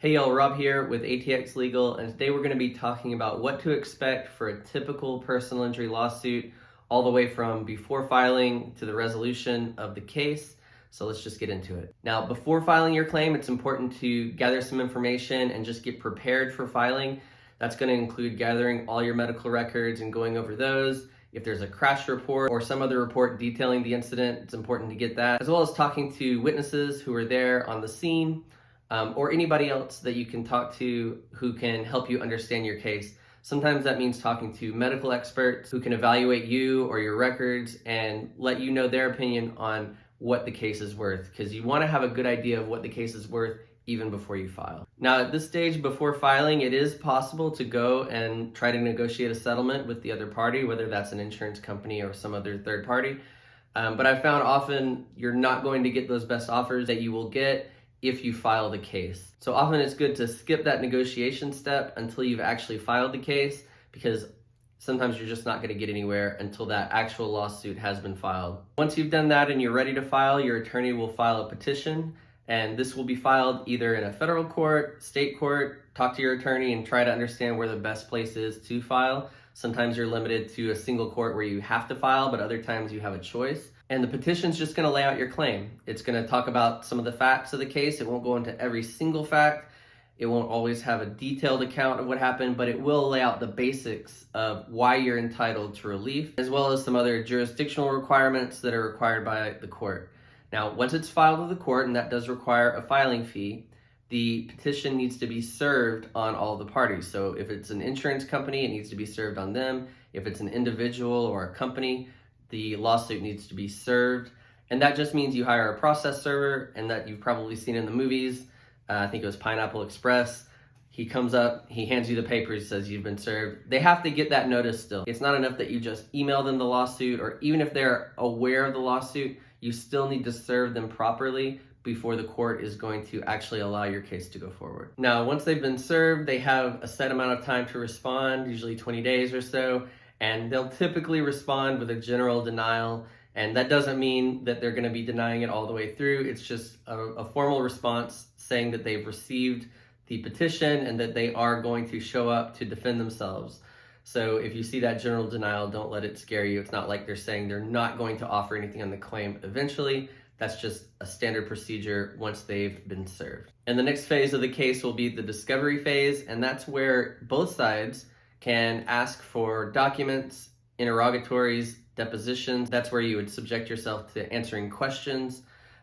Hey y'all, Rob here with ATX.Legal, and today we're going to be talking about what to expect for a typical personal injury lawsuit, all the way from before filing to the resolution of the case. So let's just get into it. Now, before filing your claim, it's important to gather some information and just get prepared for filing. That's going to include gathering all your medical records and going over those. If there's a crash report or some other report detailing the incident, it's important to get that, as well as talking to witnesses who are there on the scene, or anybody else that you can talk to who can help you understand your case. Sometimes that means talking to medical experts who can evaluate you or your records and let you know their opinion on what the case is worth, because you want to have a good idea of what the case is worth even before you file. Now, at this stage before filing, it is possible to go and try to negotiate a settlement with the other party, whether that's an insurance company or some other third party. But I've found often you're not going to get those best offers that you will get if you file the case. So often it's good to skip that negotiation step until you've actually filed the case, because sometimes you're just not going to get anywhere until that actual lawsuit has been filed. Once you've done that and you're ready to file, your attorney will file a petition, and this will be filed either in a federal court, state court. Talk to your attorney and try to understand where the best place is to file. Sometimes you're limited to a single court where you have to file, but other times you have a choice. And the petition's just going to lay out your claim. It's going to talk about some of the facts of the case. It won't go into every single fact. It won't always have a detailed account of what happened, but it will lay out the basics of why you're entitled to relief, as well as some other jurisdictional requirements that are required by the court. Now, once it's filed with the court, and that does require a filing fee, the petition needs to be served on all the parties. So if it's an insurance company, it needs to be served on them. If it's an individual or a company, the lawsuit needs to be served. And that just means you hire a process server, and that you've probably seen in the movies. I think it was Pineapple Express. He comes up, he hands you the papers, says you've been served. They have to get that notice still. It's not enough that you just email them the lawsuit, or even if they're aware of the lawsuit, you still need to serve them properly before the court is going to actually allow your case to go forward. Now, once they've been served, they have a set amount of time to respond, usually 20 days or so, and they'll typically respond with a general denial. And that doesn't mean that they're going to be denying it all the way through. It's just a formal response saying that they've received the petition and that they are going to show up to defend themselves. So if you see that general denial, don't let it scare you. It's not like they're saying they're not going to offer anything on the claim eventually. That's just a standard procedure once they've been served. And the next phase of the case will be the discovery phase, and that's where both sides can ask for documents, interrogatories, depositions. That's where you would subject yourself to answering questions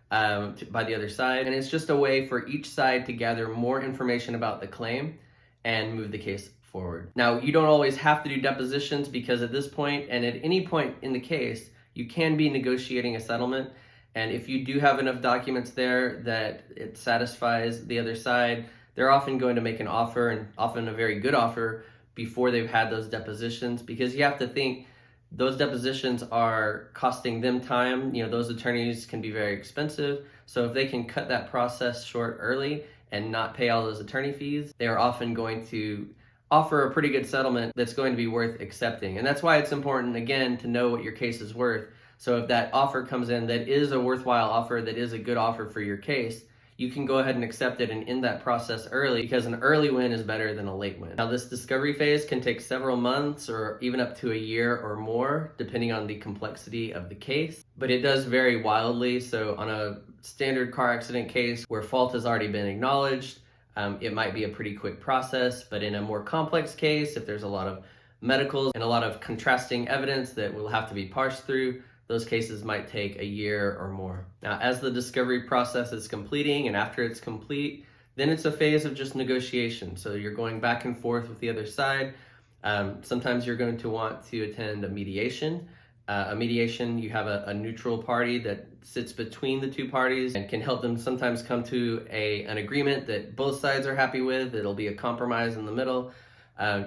by the other side. And it's just a way for each side to gather more information about the claim and move the case forward. Now, you don't always have to do depositions, because at this point and at any point in the case, you can be negotiating a settlement. And if you do have enough documents there that it satisfies the other side, they're often going to make an offer, and often a very good offer, before they've had those depositions, because you have to think those depositions are costing them time. You know, those attorneys can be very expensive. So if they can cut that process short early and not pay all those attorney fees, they are often going to offer a pretty good settlement that's going to be worth accepting. And that's why it's important, again, to know what your case is worth. So if that offer comes in that is a worthwhile offer, that is a good offer for your case, you can go ahead and accept it and end that process early, because an early win is better than a late win. Now, this discovery phase can take several months or even up to a year or more, depending on the complexity of the case, but it does vary wildly. So on a standard car accident case where fault has already been acknowledged, it might be a pretty quick process. But in a more complex case, if there's a lot of medicals and a lot of contrasting evidence that will have to be parsed through, those cases might take a year or more. Now, as the discovery process is completing and after it's complete, then it's a phase of just negotiation. So you're going back and forth with the other side. Sometimes you're going to want to attend a mediation. You have a neutral party that sits between the two parties and can help them sometimes come to an agreement that both sides are happy with. It'll be a compromise in the middle.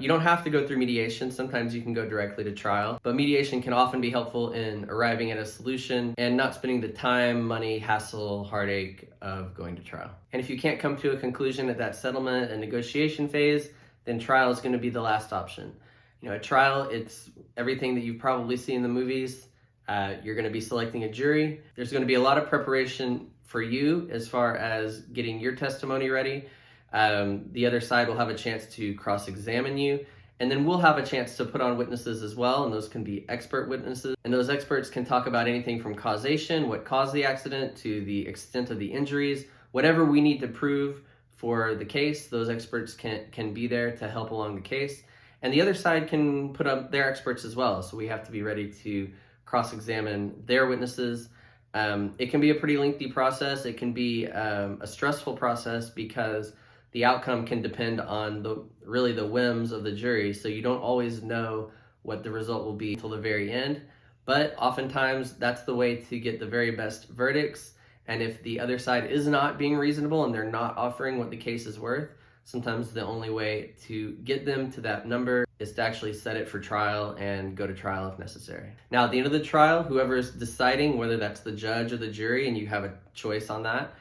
You don't have to go through mediation. Sometimes you can go directly to trial, but mediation can often be helpful in arriving at a solution and not spending the time, money, hassle, heartache of going to trial. And if you can't come to a conclusion at that settlement and negotiation phase, then trial is going to be the last option. You know, at trial, it's everything that you've probably seen in the movies. You're going to be selecting a jury. There's going to be a lot of preparation for you as far as getting your testimony ready. The other side will have a chance to cross-examine you, and then we'll have a chance to put on witnesses as well, and those can be expert witnesses. And those experts can talk about anything from causation, what caused the accident, to the extent of the injuries. Whatever we need to prove for the case, those experts can be there to help along the case. And the other side can put up their experts as well, so we have to be ready to cross-examine their witnesses. It can be a pretty lengthy process. It can be a stressful process because the outcome can depend on the whims of the jury, so you don't always know what the result will be until the very end. But oftentimes that's the way to get the very best verdicts. And if the other side is not being reasonable and they're not offering what the case is worth, sometimes the only way to get them to that number is to actually set it for trial and go to trial if necessary. Now, at the end of the trial, whoever is deciding, whether that's the judge or the jury, and you have a choice on that,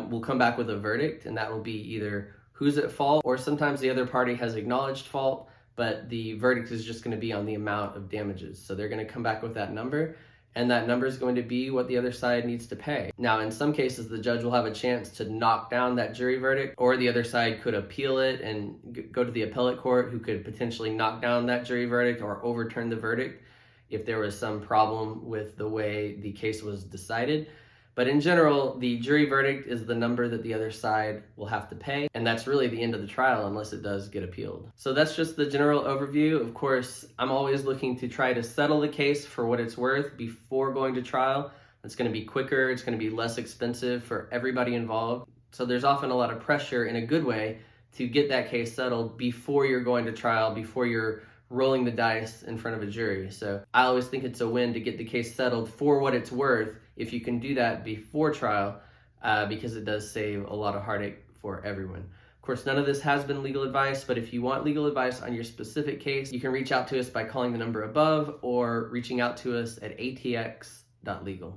will come back with a verdict, and that will be either who's at fault, or sometimes the other party has acknowledged fault, but the verdict is just going to be on the amount of damages. So they're going to come back with that number, and that number is going to be what the other side needs to pay. Now, in some cases, the judge will have a chance to knock down that jury verdict, or the other side could appeal it and go to the appellate court, who could potentially knock down that jury verdict or overturn the verdict if there was some problem with the way the case was decided. But in general, the jury verdict is the number that the other side will have to pay, and that's really the end of the trial unless it does get appealed. So that's just the general overview. Of course, I'm always looking to try to settle the case for what it's worth before going to trial. It's going to be quicker, it's going to be less expensive for everybody involved. So there's often a lot of pressure, in a good way, to get that case settled before you're going to trial, before you're rolling the dice in front of a jury. So I always think it's a win to get the case settled for what it's worth if you can do that before trial, because it does save a lot of heartache for everyone. Of course, none of this has been legal advice, but if you want legal advice on your specific case, you can reach out to us by calling the number above or reaching out to us at ATX.Legal.